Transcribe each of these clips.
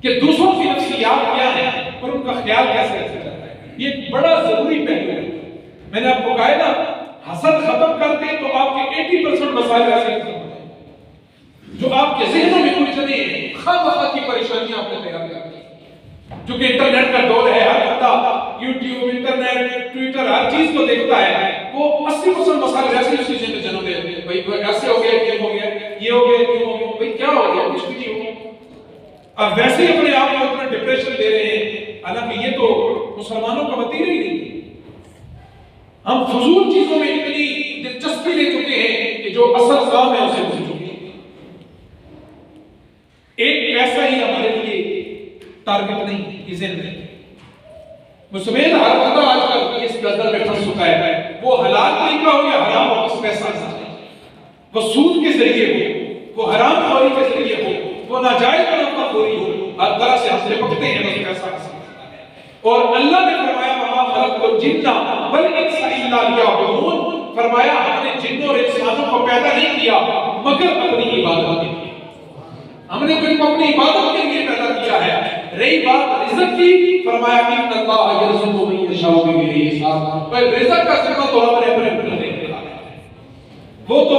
کہ دوسروں کی نفسیات کیا ہیں اور ان کا خیال کیسے رکھا جاتا ہے. یہ ایک بڑا ضروری پہلو ہے. میں نے آپ کو کہا نا حسد ختم کر دیں تو آپ کے 80% مسائل ایسے ختم ہو جائیں جو آپ کے ذہنوں میں الجھنے ہیں خواہ مخواہ کی پریشانیاں آپ نے تیار کر دی. جو کہ انٹرنیٹ کا دور ہے, ہر بندہ یوٹیوب, انٹرنیٹ, ٹویٹر ہر چیز کو دیکھتا ہے. وہ 80% مسائل ایسے اسی ذہن میں جنم دیتے ہیں. بھائی ایسے ہو گیا, یہ ہو گیا, یہ ہو گیا, یہ ہو گیا. بھائی کیا ہو گیا؟ کچھ بھی نہیں ہو گیا. اب ویسے ہی اپنے آپ کو اتنا ڈپریشن دے رہے ہیں, حالانکہ یہ تو مسلمانوں کا وتیرہ ہی نہیں ہے. ہم فضول چیزوں میں اتنی دلچسپی لے چکے ہیں کہ جو اصل کام ہے اسے بھول چکے ہیں. ایک پیسہ ہی ہمارے لیے ٹارگٹ نہیں ہے. یہ ذہن میں مسلمان ہر بندہ آج کل اس گردن میں پھنس چکا ہے. وہ حلال طریقہ ہو یا حرام ہو, اس پیسہ وہ سود کے ذریعے ہو, وہ حرام خوری کے ذریعے ہو, وہ ناجائز منافع خوری ہو, ہر طرح سے ہم لپٹتے ہیں بس پیسہ. اور اللہ نے فرمایا وما خلقت الجن والانس الا لیعبدون, فرمایا ہم نے جنوں اور انسانوں کو پیدا نہیں کیا مگر اپنی عبادت کے لیے. ہم نے ان کو اپنی عبادت کے لیے پیدا کیا ہے. رہی بات رزق کی, فرمایا ان اللہ یرزق من یشاء بغیر حساب. پر رزق کا ذمہ تو ہمارے اپنے اوپر نہیں ہے. وہ تو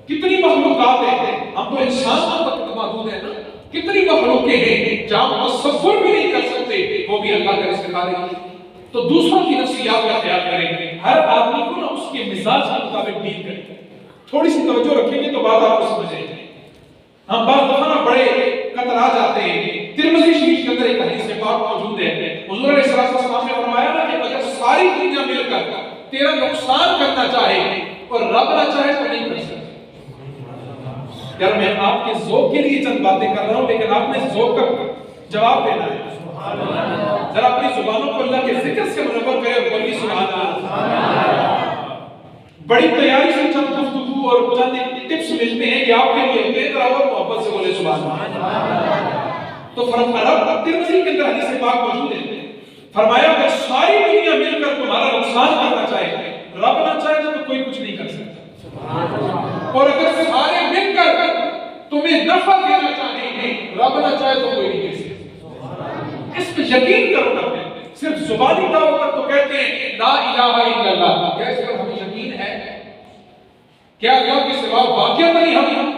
کتنی مخلوقات ہیں, ہم تو انسان تک محدود ہیں نا. کتنی مخلوقیں ہیں جہاں ہم تصور بھی نہیں کر سکتے, وہ بھی اللہ کا رزق دے گی. تو دوسروں کی نفسیات کا خیال کریں. ہر آدمی کو نا اس کے مزاج کے مطابق ڈیل کریں. تھوڑی سی توجہ رکھیں گے تو بات آپ کو سمجھ آئے گی. ہم بعض دفعہ نا بڑے قطرا جاتے ہیں. ترمذی شریف کے اندر ایک حدیث پاک موجود ہے. حضور علیہ السلام نے فرمایا نا کہ اگر ساری دنیا مل کر تیرا نقصان کرنا چاہے اور رب نہ چاہے تو نہیں کر سکتے. یار میں آپ کے ذوق کے لیے چند باتیں کر رہا ہوں, لیکن آپ نے ذوق کا جواب دینا ہے. ذرا اپنی زبانوں کو اللہ کے ذکر سے منور کرے اور بولیے سبحان اللہ. بڑی تیاری سے چند گفتگو اور چند ٹپس ملتے ہیں کہ آپ کے لیے ہوتے ہیں, اور محبت سے بولے سبحان اللہ. تو فرمایا ترمذی کے اندر حدیث پاک موجود ہے, فرمایا اگر ساری دنیا مل کر تمہارا نقصان کرنا چاہے, رب نہ چاہے تو کوئی کچھ نہیں کر سکتا. اور اگر سارے مل کر تمہیں نفع دینا چاہے, رب نہ چاہے تو کوئی نہیں کر سکتا. اس پہ یقین کرو نا. صرف زبانی دعوت تک تو کہتے ہیں لا الہ الا اللہ, کیا اس پر ہمیں یقین ہے؟ کیا اللہ کے سوا واقعہ نہیں ہم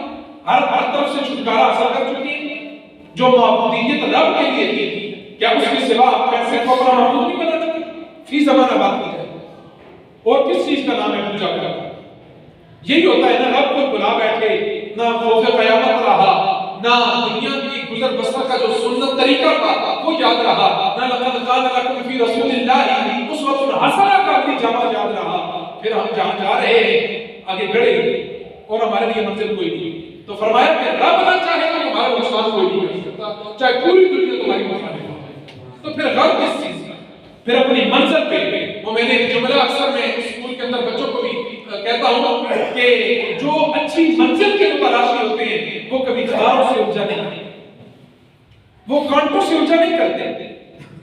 ہر طرف سے چھٹکارا حاصل کر چکی ہیں؟ جو معبودیت رب کے لیے تھی, کیا اس کے سوا پیسے کو اپنا معبود نہیں بنا چکے؟ فی زمانہ بات کی جائے. اور کس چیز کا نام ہے پوجا کرنا؟ یہی ہوتا ہے نا, رب کو بلا بیٹھے, نہ خوف قیامت رہا, نہ دنیا کی گزر بسر کا جو سنت طریقہ تھا وہ یاد رہا, نہ لقد کان لکم فی رسول اللہ اسوۃ حسنہ کا بھی جمع یاد رہا. پھر ہم جہاں جا رہے ہیں آگے بڑھے اور ہمارے لیے منزل کوئی نہیں. تو فرمایا کہ رب نہ چاہے تو تمہارا نقصان کوئی نہیں کر سکتا, چاہے پوری دنیا تمہاری مخالف ہو. تو پھر غرض کس چیز کا؟ پھر اپنی منزل پہ. وہ میں نے جملہ اکثر میں اسکول کے اندر بچوں کو بھی کہتا ہوں کہ جو اچھی منزل کے تلاشی ہوتے ہیں وہ کبھی خاروں سے الجھا نہیں کرتے, وہ کانٹوں سے الجھا نہیں کرتے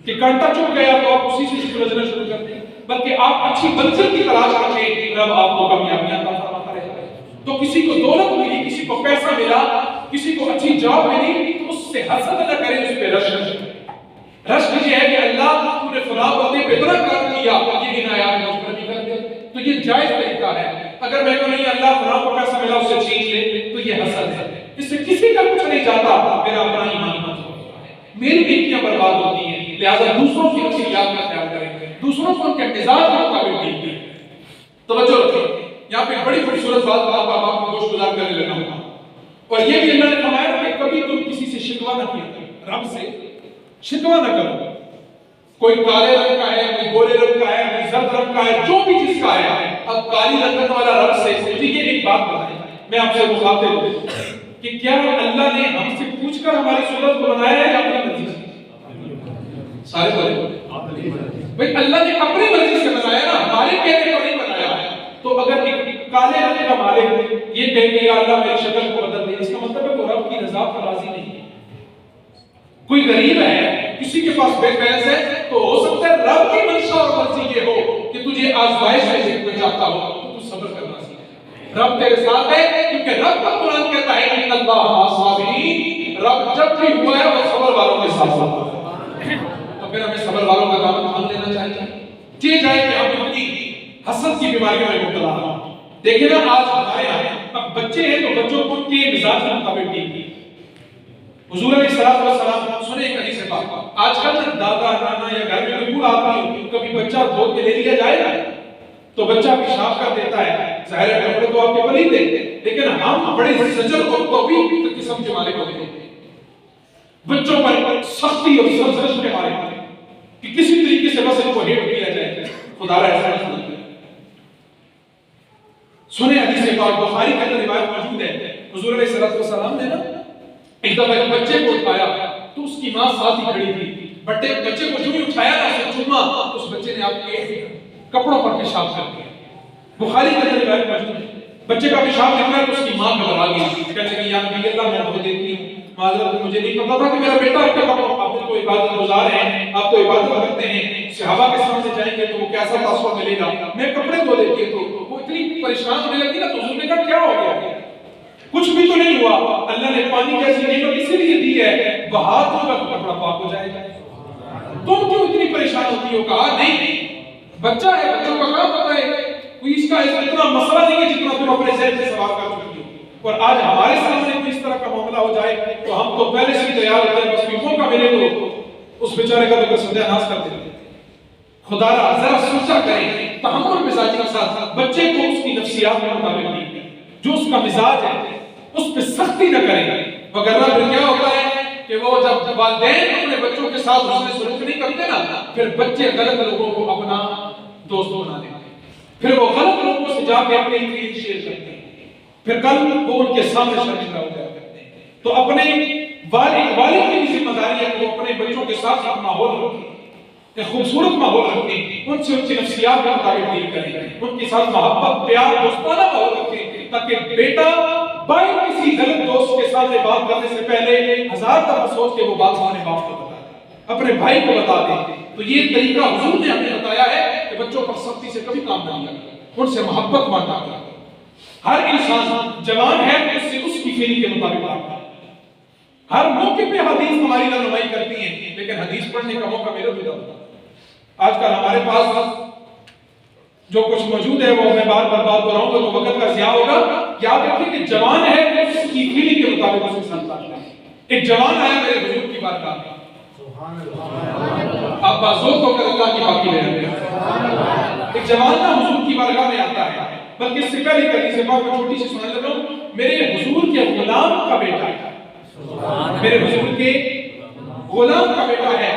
کہ کانٹا چپ گیا تو آپ اسی سے سلجھنا شروع کرتے ہیں, بلکہ آپ اچھی منزل کی تلاش رکھیں, رب آپ کو کامیابیاں عطا فرماتا رہے. تو کسی کو دولت ملی, کسی کو پیسہ ملا, کسی کو اچھی جاب ملی, تو اس سے حسد نہ کریں, اس پہ رشک کریں. رشک یہ ہے کہ اللہ تو نے فلاں بندے پہ اتنا کام کیا, یہ عنایات مجھ پر بھی کر دے. تو یہ جائز طریقہ ہے. اگر میں کو نہیں اللہ فلاں کو پیسہ ملا اسے چھین لے تو یہ حسد ہے. اس سے کسی کا کچھ نہیں جاتا, میرا اپنا ایمان ہوتا ہے, میری نیکیاں برباد ہوتی ہیں. لہذا دوسروں کی نفسیات کا خیال کریں, دوسروں کو ان کے مزاج کے مطابق ڈیل کریں. توجہ رکھیں, یہاں پہ بڑی بڑی صورت بات آپ کو گوش گزار کرنے لگا ہوں. اور یہ بھی اللہ نے فرمایا کہ کبھی تم کسی سے شکوہ نہ کیا کرو, رب سے شکوہ نہ کرو. کوئی کالے رنگ کا ہے, کوئی گورے رنگ کا ہے, کوئی زرد رنگ کا ہے, جو بھی جس کا ہے. اب کالی رنگت والا رب سے یہ ایک بات بتائیں, میں آپ سے مخاطب ہوں کہ کیا اللہ نے ہم سے پوچھ کر ہماری صورت کو بنایا ہے یا اپنی مرضی سے؟ سارے بولے بھائی اللہ نے اپنی مرضی سے بنایا نا, ہمارے کہنے کو نہیں بنایا. تو اگر ایک کالے رنگ کا مالک یہ کہے کہ یا اللہ میری شکل کو بدل دے, اس کا مطلب ہے وہ رب کی رضا پر راضی نہیں ہے. کوئی غریب ہے, کسی کے پاس بے قیس ہے, تو ہو سکتا ہے رب کی منشا اور مرضی یہ ہو کہ تجھے آزمائش میں سے جاتا ہو تو صبر کرنا سیکھ. رب تیرے ساتھ ہے کیونکہ رب کا قرآن کہتا ہے ان اللہ مع الصابرین, رب جب بھی ہوا ہے وہ صبر والوں کے ساتھ ہوا ہے، تو پھر ہمیں صبر والوں کا دامن تھام لینا چاہیے۔ یہ جائے کہ ہم اتنی حسد کی بیماریوں میں مبتلا ہیں۔ دیکھیں نا آج ہمارے یہاں اب بچے ہیں تو بچوں کو ان کے مزاج کے مطابق ٹھیک، حضور علیہ الصلوۃ والسلام سنے ایک حدیث پاک، آج کل دادا نانا یا گھر میں کوئی بوڑھا آدمی کبھی بچہ گود میں لے لیا جائے گا تو بچہ پیشاب کر دیتا ہے، ظاہر ہے کپڑے تو آپ کے پلیت ہیں، لیکن ہم بڑے زجر اور توبیخ قسم کے مالک ہوتے ہیں بچوں پر سختی اور سرزنش کے مارے کہ کسی طریقے سے بس ان کو ہیٹ کیا جائے، خدا را ایسا نہیں کرتا۔ سنے حدیث پاک بخاری کے اندر روایت موجود ہے، حضور علیہ الصلوۃ والسلام نے نا ایک دفعہ ایک بچے کو اٹھایا تو اس کی ماں ساتھ ہی کھڑی تھی، بچے کو جو ہی اٹھایا نا اسے چوما تو اس بچے نے آپ کے کپڑوں پر پیشاب کر دیا۔ بخاری کے اندر روایت موجود ہے، بچے کا پیشاب نکلا تو اس کی ماں گھبرا گئی، کہنے لگی یا نبی اللہ میں دھو دیتی ہوں، معذرت مجھے نہیں پتا تھا کہ میرا بیٹا آپ کے کپڑوں، آپ تو عبادت گزار ہیں، آپ تو عبادت کرتے ہیں، صحابہ کے سامنے جائیں گے تو وہ کیسا تاثر ملے گا، میں کپڑے دھو دیتی ہے۔ تو وہ اتنی پریشان ہونے لگی نا تو حضور نے کہا کیا ہو گیا، کچھ بھی تو نہیں ہوا، اللہ نے پانی جیسی نعمت اسی لیے دی ہے بہا دوں گا تو کپڑا پاک ہو جائے گا، تم کیوں اتنی پریشان ہوتی ہو؟ کہا نہیں بچہ ہے، بچوں کا کام پتہ ہے، کوئی اس کا اتنا مسئلہ نہیں ہے جتنا تم اپنے ذہن سے سوال کر چکی ہو، اور آج ہمارے سامنے کوئی اس طرح کا معاملہ ہو جائے تو ہم تو پہلے سے تیار ہوتے ہیں، بس کوئی موقع ملے تو اس بیچارے کا تو ستیہ ناش کر دیتے ہیں۔ خدا را ذرا سوچا کریں، تحمل مزاجی کے ساتھ بچے کو اس کی نفسیات کے مطابق نہیں ہے، جو اس کا مزاج ہے اس پہ سختی نہ کریں، وگرنہ پھر کیا ہوتا ہے کہ وہ جب والدین اپنے بچوں کے ساتھ حسن سلوک نہیں کرتے نا پھر بچے غلط لوگوں کو اپنا دوست بنا لیتے ہیں، پھر وہ غلط لوگوں سے جا کے اپنے انفیل شیئر کرتے ہیں، پھر کل وہ ان کے سامنے شرمندہ ہو جایا کرتے ہیں۔ تو اپنے والد کی بھی ذمہ داری ہے کہ وہ اپنے بچوں کے ساتھ ایک ماحول رکھیں، ایک خوبصورت ماحول رکھیں، ان سے ان کی نفسیات کے مطابق ڈیل کریں، ان کے ساتھ محبت پیار دوستانہ ماحول رکھیں، تاکہ بیٹا بھائی کسی غلط دوست کے سامنے بات کرنے سے پہلے ہزار دفعہ سوچ کے وہ بات اپنے باپ کو بتا دے، اپنے بھائی کو بتا دے۔ تو یہ طریقہ حضور نے ہمیں بتایا ہے کہ بچوں پر سختی سے کبھی کام نہیں کرنا، ان سے محبت بانٹا کرنا۔ ہر انسان جوان ہے تو اس سے اس کی فیلنگ کے مطابق بات کرنا۔ ہر موقع پہ حدیث ہماری رہنمائی کرتی ہیں، لیکن حدیث پڑھنے کا موقع میرے بھی ہوتا ہے۔ آج کل ہمارے پاس جو کچھ موجود ہے وہ میں بار بار بات کر رہا ہوں تو وقت کا ضیاع ہوگا۔ یاد رکھیں کہ جوان ہے تو اس کی فیلنگ کے مطابق اس کے ساتھ بات کرنا۔ ایک جوان آیا میرے حضور کی بارگاہ میں، آپ بازوق ہو کر اللہ کی باقی رہے ہیں۔ ایک جوان نہ حضور کی بارگاہ میں آتا ہے، بلکہ اس سے پہلے حدیث پاک میں چھوٹی سی سنانے لگا ہوں، میرے حضور کے غلام کا بیٹا ہے، میرے حضور کے غلام کا بیٹا ہے،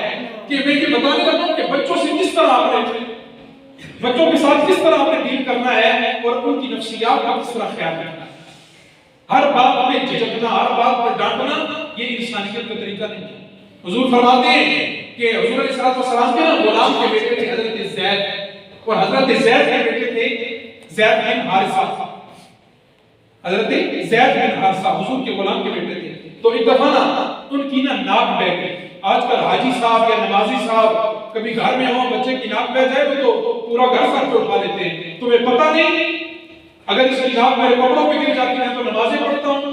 کہ میں یہ بتانے لگا ہوں کہ بچوں سے کس طرح آپ نے بچوں کے ساتھ کس طرح آپ نے ڈیل کرنا ہے اور ان کی نفسیات کا کس طرح خیال رکھنا ہے۔ ہر بات پہ جھجکنا، ہر بات پہ ڈانٹنا یہ انسانیت کا طریقہ نہیں ہے۔ حضور فرماتے ہیں کہ حضور علیہ الصلوۃ والسلام کے غلام کے بیٹے تھے حضرت زید، اور حضرت زید کے بیٹے تھے زید بن حارثہ، حضرت زید بن حارثہ حضور کے غلام کے بیٹے تھے۔ تو ایک دفعہ نا ان کی نا ناک بہ گئی۔ آج کل حاجی صاحب یا نمازی صاحب کبھی گھر میں ہوں بچے کی ناک بہ جائے تو پورا گھر سر پہ اٹھا لیتے ہیں، تمہیں پتہ نہیں اگر اس کی ناک میرے کپڑوں پہ گر جاتی ہے تو نمازیں پڑھتا ہوں،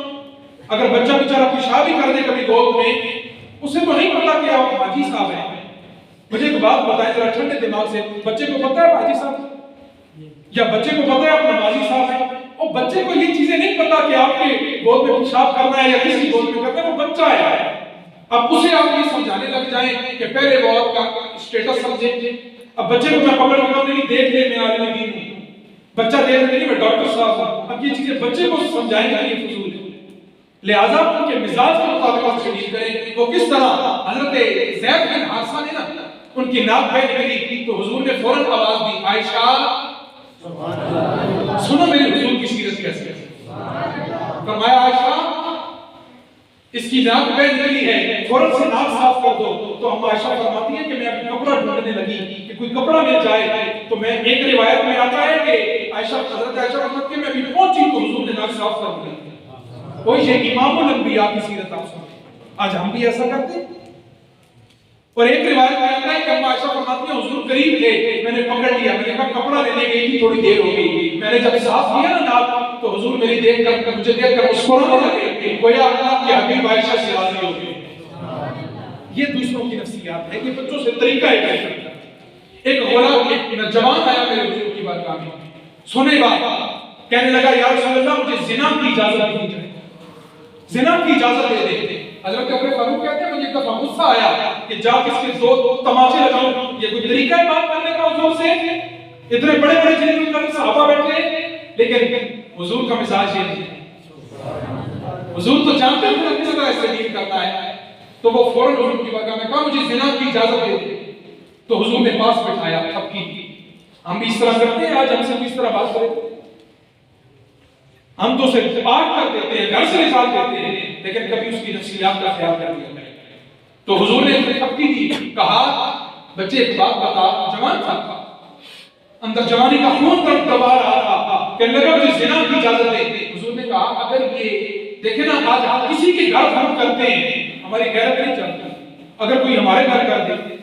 اگر بچہ بیچارہ پیشاب ہی کر دے کبھی گود میں، اسے تو نہیں پتا کہ آپ حاجی صاحب ہیں۔ مجھے ایک بات بتائیں ذرا ٹھنڈے دماغ سے، بچے کو پتا ہے حاجی صاحب یا بچے کو پتا ہے آپ نمازی صاحب ہیں؟ اور بچے کو یہ چیزیں نہیں پتا کہ آپ کے گود میں پیشاب کرنا ہے یا کسی گود میں کرنا ہے، وہ بچہ ہے۔ اب اسے آپ یہ سمجھانے لگ جائیں کہ پہلے وہ آپ کا اسٹیٹس سمجھیں۔ اب بچے کو میں پکڑ لگا نہیں دیکھ لے میں عالم دین ہوں، بچہ دیکھ لے نہیں میں ڈاکٹر صاحب ہوں، اب یہ چیزیں بچے کو سمجھائیں گا یہ فضول ہے۔ لہٰذا ان کے مزاج کے مطابق آپ سے ڈیل کریں۔ وہ کس طرح حضرت زید بن حارثہ نے نا ان کی ناک بہ نکلی تو حضور نے فوراً آواز دی، عائشہ سنو میرے حضور کی سیرت کیسے ہے۔ فرمایا عائشہ اس کی ناک بہ نکلی ہے، فوراً سے ناک صاف کر دو۔ تو ہم عائشہ فرماتی ہے کہ میں اپنا کپڑا ڈھونڈنے لگی کہ کوئی کپڑا مل جائے، تو میں ایک روایت میں آتا ہے کہ عائشہ حضرت عائشہ فرماتی ہے میں بھی پہنچی تو حضور نے ناک صاف کر دیا۔ وہی یہ امام الانبیاء کی سیرت آپ سنیں، آج ہم بھی ایسا کرتے ہیں۔ اور ایک روایت میں آتا ہے کہ عائشہ فرماتی ہے حضور قریب تھے، میں نے پکڑ لیا، میں نے کہا کپڑا لینے گئی تھی تھوڑی دیر ہو گئی، میں نے جب صاف کیا نا ناک تو حضور مجھے دیکھ کر مسکرانے لگے، گویا اللہ کی حبیب عائشہ سے راضی ہو گئے۔ یہ دوسروں کی نفسیات ہے، یہ بچوں سے طریقہ ہے۔ ایک غلام، ایک نوجوان آیا میرے حضور کی بارگاہ میں، سنے بات، کہنے لگا یا رسول اللہ مجھے زنا کی اجازت دی جائے، زنا کی اجازت دے دے۔ حضرت عمر فاروق کہتے ہیں مجھے ایک دفعہ غصہ آیا کہ جا کس کے دو تماچے لگاؤں، یہ کوئی طریقہ ہے بات کرنے کا حضور سے؟ اتنے بڑے بڑے جن کر صحابہ بیٹھے، لیکن حضور کا مزاج یہ نہیں، حضور تو جانتے ہیں کس طرح سے ڈیل کرنا ہے۔ تو وہ فوراً حضور کی بارگاہ میں کہا مجھے زنا کی اجازت دے دے، تو حضور نے پاس بٹھایا، اب کی ہم بھی اس طرح کرتے ہیں، آج ہم سے بھی اس طرح بات کریں، ہم تو اسے پاک کر دیتے ہیں، گھر سے نکال دیتے ہیں، لیکن کبھی اس کی نفسیات کا خیال کر لیا۔ تو حضور نے تھپکی دی، کہا بچے ایک بات بتا، جوان تھا، اندر جوانی کا خون دبا رہا تھا، کہنے لگا مجھے زنا کی اجازت دے۔ حضور نے کہا اگر یہ دیکھیں نا آج ہم کسی کے گھر ہم کرتے ہیں، ہماری غیرت نہیں چلتی، اگر کوئی ہمارے گھر کر دے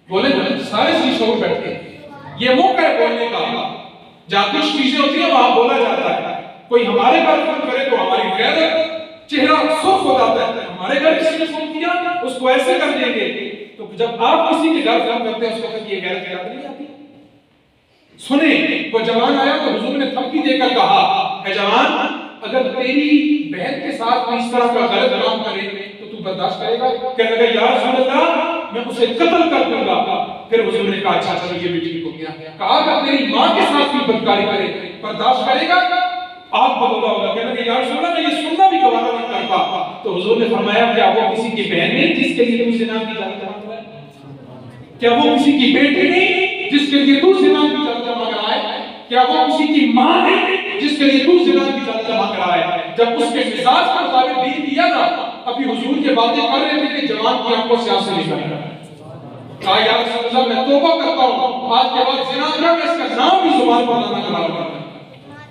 بولے سارے سی شعور بیٹھتے ہیں، یہ موقع ہے بولنے کا، جہاں کچھ چیزیں ہوتی ہیں وہاں بولا جاتا ہے۔ کوئی ہمارے گھر فون کرے تو ہماری غیرت چہرہ سرخ ہو جاتا ہے، ہمارے گھر کسی نے فون کیا اس کو ایسے کر دیں گے۔ تو جب آپ کسی کے گھر فون کرتے ہیں اس وقت یہ غیرت یاد نہیں آتی؟ سنیں، وہ جوان آیا تو حضور نے تھپکی دے کر کہا اے جوان اگر تیری بہن کے ساتھ کوئی اس طرح کا غلط کام کرے تو تو برداشت کرے گا؟ کہنے لگا یا رسول اللہ میں اسے قتل کر دوں گا۔ پھر حضور نے کہا اچھا چلو یہ بھی ٹھیک ہو گیا۔ کہا اگر تیری ماں کے ساتھ کوئی بدکاری کرے برداشت کرے گا؟ آپ بولا ہوگا، کہنے لگا یا رسول اللہ میں یہ سننا بھی گوارا نہیں کرتا۔ تو حضور نے فرمایا کیا وہ کسی کی بہن نہیں جس کے لیے تو زنا کی اجازت مانگ رہا ہے؟ کیا وہ کسی کی بیٹی نہیں جس کے لیے تو زنا کی اجازت مانگ رہا ہے؟ کیا وہ کسی کی ماں نہیں جس کے لیے تو زنا کی اجازت مانگ رہا ہے؟ جب اس کے مزاج کا مطابق دین دیا نا، ابھی حضور یہ باتیں کر رہے تھے کہ جوان کی آنکھوں سے آنسو نکل رہا ہے۔ کہا یا رسول اللہ میں توبہ کرتا ہوں، آج کے بعد زنا کرا میں اس کا نام بھی زبان پر نہ کرا ہوگا۔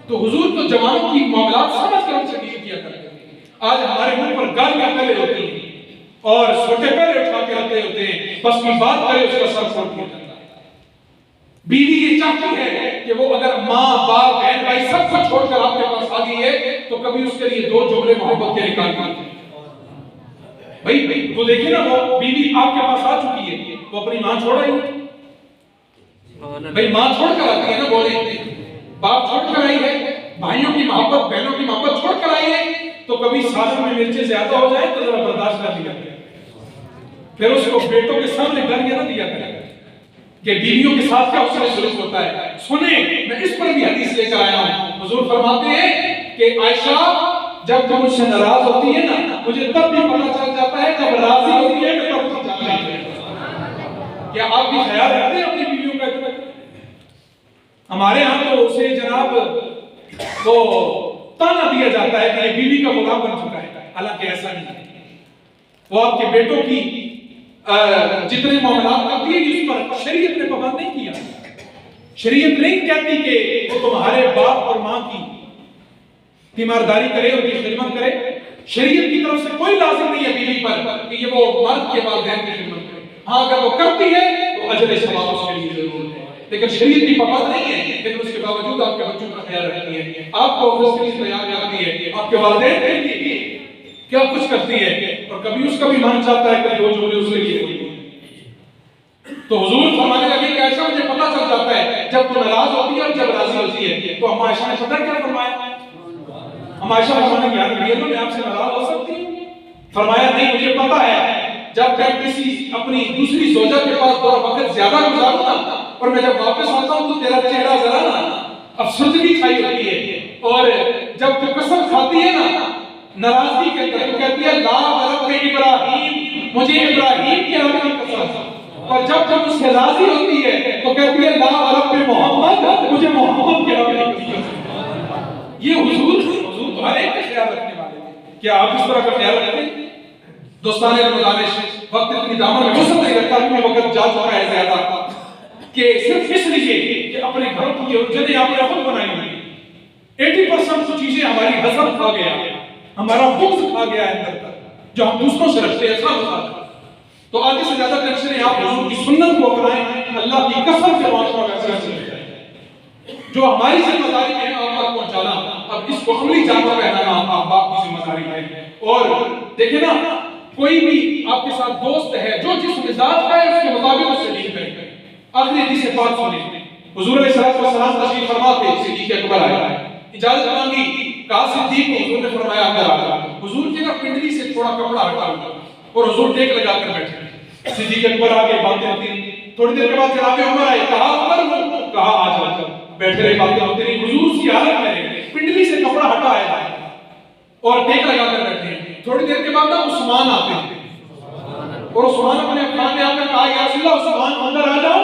تو حضور تو جوانوں کی معاملات سمجھ کر ہم سے ڈیل کیا کرتے ہیں۔ آج ہمارے منہ پر گالیاں پہلے ہوتی ہیں اور چھوٹے پہلے اٹھا کے رکھتے ہوتے ہیں، بس کوئی بات کرے اس کا سر پھوڑ دیا جاتا ہے۔ بیوی یہ چاہتی ہے کہ وہ اگر ماں باپ بہن بھائی سب کو چھوڑ کر آپ کے پاس آ گئی ہے تو کبھی اس کے لیے دو جملے محبت کے نکال دیتے ہیں۔ بھائی تو دیکھیں نا وہ بیوی آپ کے پاس آ چکی ہے، وہ اپنی ماں چھوڑ رہی ہے، بھائی ماں چھوڑ کر آتی ہے نا، بولے باپ چھوڑ کر آئی ہے، بھائیوں کی محبت بہنوں کی محبت چھوڑ کر آئی ہے، تو کبھی سالن میں مرچیں زیادہ ہو جائے تو ذرا برداشت نہ دیا کرے، پھر اس کو بیٹوں کے سامنے گالیاں نہ دیا کرے کہ بیویوں کے ساتھ کیا حسن سلوک ہوتا ہے۔ سنیں میں اس پر بھی حدیث لے کر آیا ہوں، حضور فرماتے ہیں کہ عائشہ جب تم مجھ سے ناراض ہوتی ہے نا مجھے تب بھی پتہ چل جاتا ہے، جب راضی ہوتی ہے میں تب جانتی ہے۔ کیا آپ بھی خیال رکھتے ہیں اپنی بیویوں کا؟ ہمارے ہاں تو اسے جناب وہ تانا دیا جاتا ہے کہ یہ بیوی کا غلام بن چکا ہے، حالانکہ ایسا نہیں ہے۔ وہ آپ کے بیٹوں کی جتنے معاملات کرتی ہے اس پر شریعت نے پابند نہیں کیا۔ شریعت نہیں کہتی کہ وہ تمہارے باپ اور ماں کی تیمارداری کرے، ان کی خدمت کرے۔ شریعت کی طرف سے کوئی لازم نہیں ہے بیوی پر کہ یہ وہ مرد کے والدین کی خدمت کرے۔ ہاں اگر وہ کرتی ہے تو اجر ثواب اس کے لیے ضرور ہے، لیکن شریعت کی پابند نہیں ہے، لیکن اس کے باوجود آپ کے بچوں کا خیال رکھتی ہے، آپ کو آفس کے لیے تیار کرتی ہے، آپ کے والدین کے لیے کیا کچھ کرتی ہے، اور کبھی اس کا بھی من چاہتا ہے کہ دو جملے اس کے لیے۔ تو حضور فرمانے لگے کہ عائشہ مجھے پتہ چل جاتا ہے جب تو ناراض ہوتی ہے اور جب راضی ہوتی ہے۔ تو ہم عائشہ نے پتہ کیا فرمایا؟ ہم عائشہ فرمانے کی یاد رکھیے تو میں آپ سے ناراض ہو سکتی ہوں؟ فرمایا نہیں مجھے پتہ ہے جب میں کسی اپنی دوسری زوجہ کے پاس تھوڑا وقت زیادہ گزاروں نا اور میں جب واپس آتا ہوں تو تیرا چہرہ ذرا نا افسردگی چھائی ہوتی ہے، اور جب تو قسم کھاتی ہے نا ناراضگی کے اندر تو کہتی ہے لا رب ابراہیم، مجھے ابراہیم کے رب کی قسم، اور جب اس سے راضی ہوتی ہے تو کہتی ہے لا رب محمد، مجھے محمد کے رب کی قسم۔ یہ حضور تو ہر ایک کا خیال رکھنے والے ہیں۔ کیا آپ اس طرح کا خیال رکھتے ہیں؟ دوستانے گزارش وقت اتنی دامن میں وسعت نہیں رکھتا کہ وقت جا چکا ہے زیادہ کہ صرف اس لیے کہ اپنے گھروں کی جنہیں آپ نے خود بنائی ہوئی 80% چیزیں ہماری حسد کھا گیا، ہمارا بغض کھا گیا ہے اندر تک، جو ہم دوسروں سے رکھتے ہیں تو آگے سے زیادہ ٹینشن ہے آپ حضور کی سنت کو اپنائیں، اللہ کی قسم سے معاشرہ ویسا چل جائے۔ جو ہماری ذمہ داری ہے آپ تک پہنچانا، اب اس کو عملی جامہ پہنانا آپ باپ کی ذمہ داری ہے۔ اور دیکھیں نا، کوئی بھی آپ کے ساتھ دوست ہے جو جس مزاج کا ہے اس کے مطابق اس سے ڈیل کرے۔ آخری حدیث پاک سنیں، حضور علیہ السلام تشریف فرما تھے، صدیق اکبر آیا، اجازت مانگی، کہا صدیق کو، حضور نے فرمایا اندر آ۔ حضور کی نا پنڈلی سے تھوڑا کپڑا ہٹا ہوا اور حضور ٹیک لگا کر بیٹھے۔ صدیق اکبر آگے باتیں ہوتی رہی، تھوڑی دیر کے بعد جناب عمر آئے، کہا عمر ہوں، کہا آ جاؤ، بیٹھے رہے، باتیں ہوتی رہی۔ حضور کی حالت میں پنڈلی سے کپڑا ہٹایا اور ٹیک لگا کر بیٹھے۔ تھوڑی دیر کے بعد عثمان آتے ہیں اور عثمان اپنے افراد میں آ کر کہا یا رسول اللہ عثمان اندر آ جاؤ،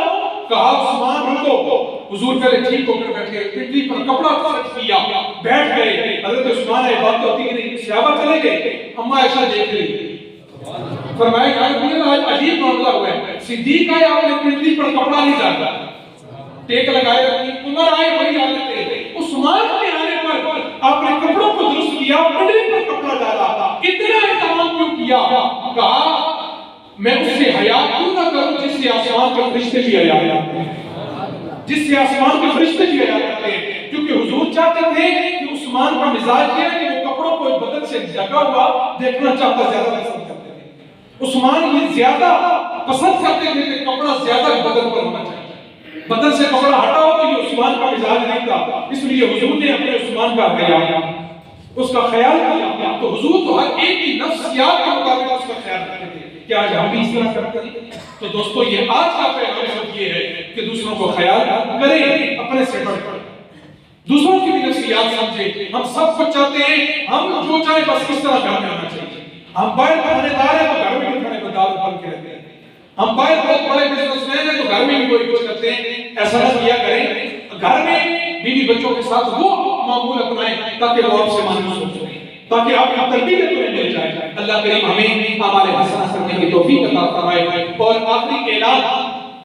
کہا عثمان رکو۔ حضور پہلے ٹھیک ہو کر بیٹھے، پنڈلی پر کپڑا فرق کیا، بیٹھ گئے۔ حضرت عثمان آئے، باتیں ہوتی کہ نہیں، صحابہ چلے گئے، اما عائشہ دیکھ رہی، فرمایا کہ آج عجیب معاملہ ہوا ہے، صدیق آئے آپ نے پنڈلی پر کپڑا نہیں ڈالا، ٹیک لگائے رکھی، عمر آئے وہی حالت ہے، عثمان کے آنے پر آپ نے کپڑوں کو درست کیا، پنڈلی پر کپڑا ڈالا، اتنا اہتمام کیوں کیا؟ کہا میں اس سے حیا کیوں نہ کروں جس سے آسمان کے فرشتے بھی حیا کرتے ہیں، جس سے آسمان کے فرشتے بھی حیا کرتے ہیں۔ کیونکہ حضور چاہتے تھے کہ عثمان کا مزاج یہ ہے کہ وہ کپڑوں کو بدن سے ڈھکا ہوا دیکھنا چاہتا، زیادہ پسند کرتے تھے۔ عثمان یہ زیادہ پسند کرتے تھے کہ کپڑا زیادہ بدن پر ہونا چاہیے، بدن سے کپڑا ہٹا ہو تو یہ عثمان کا مزاج نہیں تھا، اس لیے حضور نے اپنے عثمان کا حیا، اس کا خیال کیا۔ تو حضور تو ہر ایک کی نفسیات کے مطابق اس کا خیال کرتے تھے۔ کیا آج ہم بھی اس طرح کرتے ہیں؟ تو دوستو یہ آج کا پیغام سب یہ ہے کہ دوسروں کو خیال کریں اپنے سے بڑھ کر، دوسروں کی بھی نفسیات سمجھیں۔ ہم سب کچھ چاہتے ہیں ہم جو چاہے بس اس طرح گھر میں آنا چاہیے۔ ہم باہر کھانے دار ہیں تو گھر میں بھی کھانے دار بن کے رہتے ہیں، ہم باہر بہت بڑے بزنس مین ہیں تو گھر میں بھی کوئی کچھ کرتے ہیں۔ ایسا نہ کیا کریں، گھر میں بیوی بچوں کے ساتھ وہ معمول اپنائیں تاکہ وہ آپ سے مانوس ہو سکیں، تاکہ آپ کی تربیت تمہیں مل جائے۔ اللہ کریم ہمیں ہمارے حسنات کرنے کی توفیق عطا فرمائے۔ اور آخری اعلان